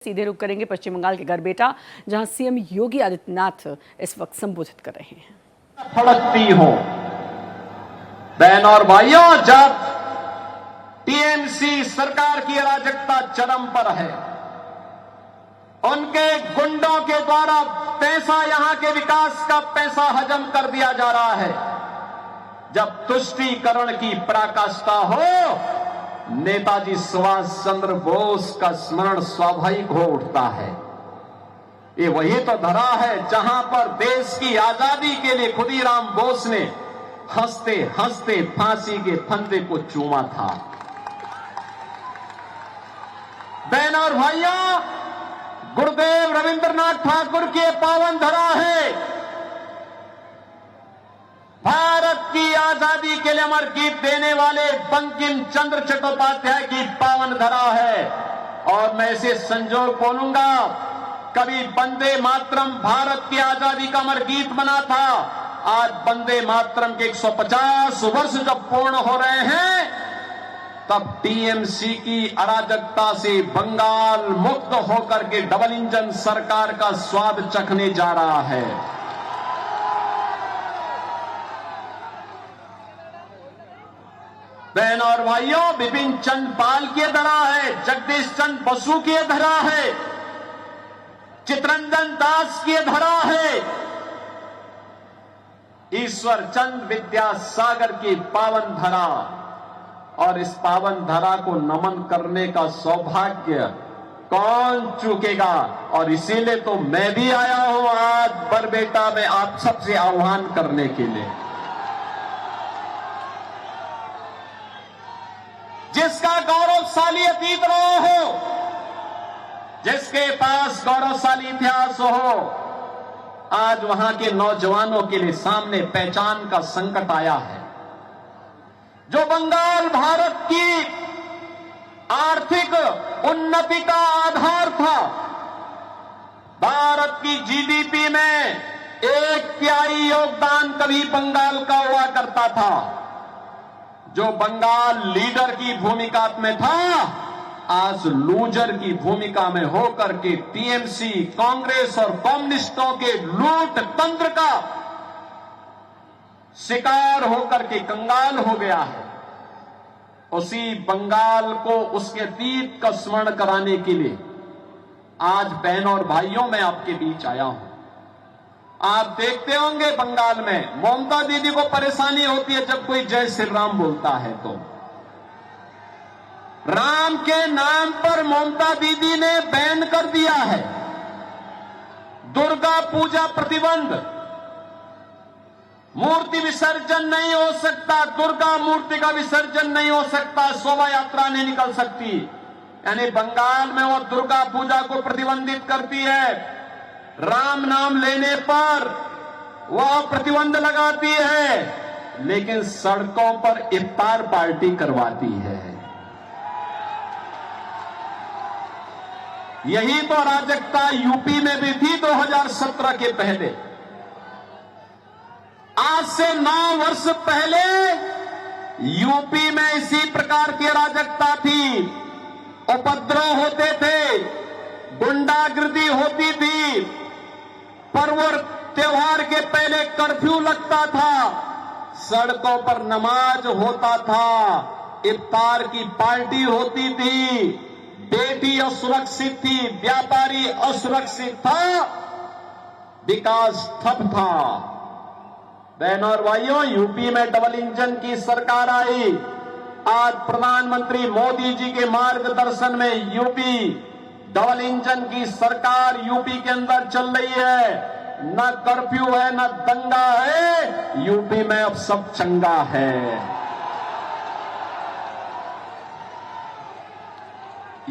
सीधे रुख करेंगे पश्चिम बंगाल के गरबेटा, जहां सीएम योगी आदित्यनाथ इस वक्त संबोधित कर रहे हैं। फड़कती हो बहन और भाइयों, जब टीएमसी सरकार की अराजकता चरम पर है, उनके गुंडों के द्वारा पैसा, यहां के विकास का पैसा हजम कर दिया जा रहा है, जब तुष्टीकरण की पराकाष्ठा हो, नेताजी सुभाष चंद्र बोस का स्मरण स्वाभाविक हो उठता है। ये वही तो धरा है जहां पर देश की आजादी के लिए खुदीराम बोस ने हंसते हंसते फांसी के फंदे को चूमा था। बहन और भाइयों, गुरुदेव रविंद्रनाथ ठाकुर की पावन धरा है, भारत की आजादी के लिए अमर गीत देने वाले बंकिम चंद्र चट्टोपाध्याय की पावन धरा है। और मैं इसे संजोग बोलूंगा, कभी वंदे मातरम भारत की आजादी का अमर गीत बना था, आज वंदे मातरम के 150 वर्ष जब पूर्ण हो रहे हैं, तब टीएमसी की अराजकता से बंगाल मुक्त होकर के डबल इंजन सरकार का स्वाद चखने जा रहा है। बहन और भाइयों, विपिन चंद्र पाल की धरा है, जगदीश चंद्र बसु की धरा है, चितरंजन दास की धरा है, ईश्वर चंद्र विद्यासागर की पावन धरा। और इस पावन धरा को नमन करने का सौभाग्य कौन चूकेगा। और इसीलिए तो मैं भी आया हूं आज बरबेटा में आप सबसे आह्वान करने के लिए। जिसका गौरवशाली अतीत रहा हो, जिसके पास गौरवशाली इतिहास हो, आज वहां के नौजवानों के लिए सामने पहचान का संकट आया है। जो बंगाल भारत की आर्थिक उन्नति का आधार था, भारत की जीडीपी में 1/3 योगदान कभी बंगाल का हुआ करता था। जो बंगाल लीडर की भूमिका में था, आज लूजर की भूमिका में होकर के टीएमसी, कांग्रेस और कम्युनिस्टों के लूट तंत्र का शिकार होकर के कंगाल हो गया है। उसी बंगाल को उसके अतीत का स्मरण कराने के लिए आज बहनों और भाइयों मैं आपके बीच आया हूं। आप देखते होंगे बंगाल में ममता दीदी को परेशानी होती है जब कोई जय श्री राम बोलता है, तो राम के नाम पर ममता दीदी ने बैन कर दिया है। दुर्गा पूजा प्रतिबंध, मूर्ति विसर्जन नहीं हो सकता, दुर्गा मूर्ति का विसर्जन नहीं हो सकता, शोभा यात्रा नहीं निकल सकती। यानी बंगाल में वो दुर्गा पूजा को प्रतिबंधित करती है, राम नाम लेने पर वह प्रतिबंध लगाती है, लेकिन सड़कों पर इफ्तार पार्टी करवाती है। यही तो अराजकता यूपी में भी थी 2017 के पहले। आज से 9 वर्ष पहले यूपी में इसी प्रकार की अराजकता थी, उपद्रव होते थे, गुंडागिर्दी होती थी, पर्व त्योहार के पहले कर्फ्यू लगता था, सड़कों पर नमाज होता था, इफ्तार की पार्टी होती थी, बेटी असुरक्षित थी, व्यापारी असुरक्षित था, विकास ठप था। बहनों और भाइयों, यूपी में डबल इंजन की सरकार आई। आज प्रधानमंत्री मोदी जी के मार्गदर्शन में यूपी डबल इंजन की सरकार यूपी के अंदर चल रही है। न कर्फ्यू है, न दंगा है, यूपी में अब सब चंगा है।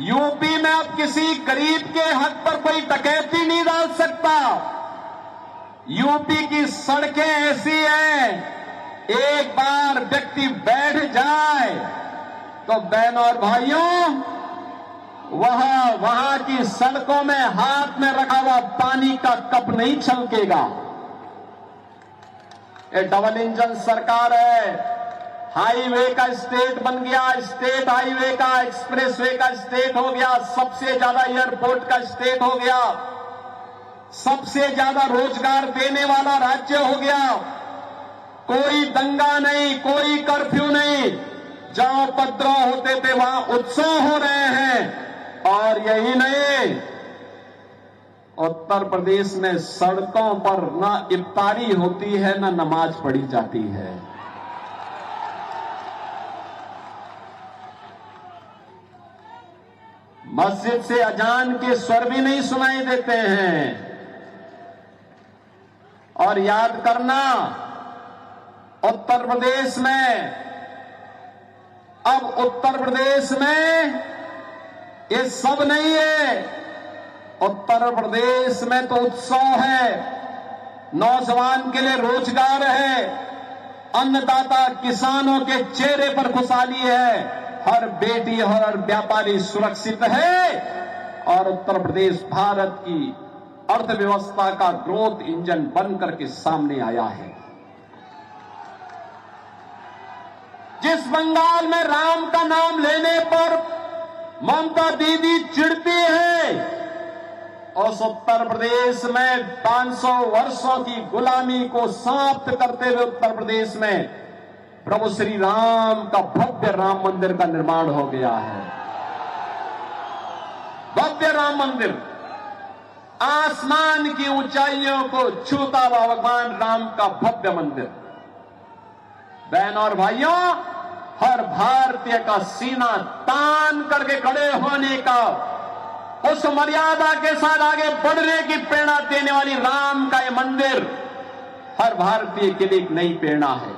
यूपी में अब किसी गरीब के हक पर कोई डकैती नहीं डाल सकता। यूपी की सड़कें ऐसी हैं, एक बार व्यक्ति बैठ जाए तो बहनों और भाइयों, वहां की सड़कों में हाथ में रखा हुआ पानी का कप नहीं छलकेगा। ये डबल इंजन सरकार है। हाईवे का स्टेट बन गया, स्टेट हाईवे का, एक्सप्रेसवे का स्टेट हो गया, सबसे ज्यादा एयरपोर्ट का स्टेट हो गया, सबसे ज्यादा रोजगार देने वाला राज्य हो गया। कोई दंगा नहीं, कोई कर्फ्यू नहीं, जहां उपद्रव होते थे वहां उत्सव हो रहे हैं। और यही नहीं, उत्तर प्रदेश में सड़कों पर ना इफ्तारी होती है ना नमाज पढ़ी जाती है। मस्जिद से अजान के स्वर भी नहीं सुनाई देते हैं। और याद करना, उत्तर प्रदेश में, अब उत्तर प्रदेश में ये सब नहीं है। उत्तर प्रदेश में तो उत्सव है, नौजवान के लिए रोजगार है, अन्नदाता किसानों के चेहरे पर खुशहाली है, हर बेटी हर व्यापारी सुरक्षित है। और उत्तर प्रदेश भारत की अर्थव्यवस्था का ग्रोथ इंजन बनकर के सामने आया है। जिस बंगाल में राम का नाम लेने पर ममता दीदी चिढ़ती है, उस उत्तर प्रदेश में 500 वर्षों की गुलामी को समाप्त करते हुए उत्तर प्रदेश में प्रभु श्री राम का भव्य राम मंदिर का निर्माण हो गया है। भव्य राम मंदिर, आसमान की ऊंचाइयों को छूता हुआ भगवान राम का भव्य मंदिर। बहन और भाइयों, हर भारतीय का सीना तान करके खड़े होने का, उस मर्यादा के साथ आगे बढ़ने की प्रेरणा देने वाली राम का यह मंदिर हर भारतीय के लिए एक नई प्रेरणा है।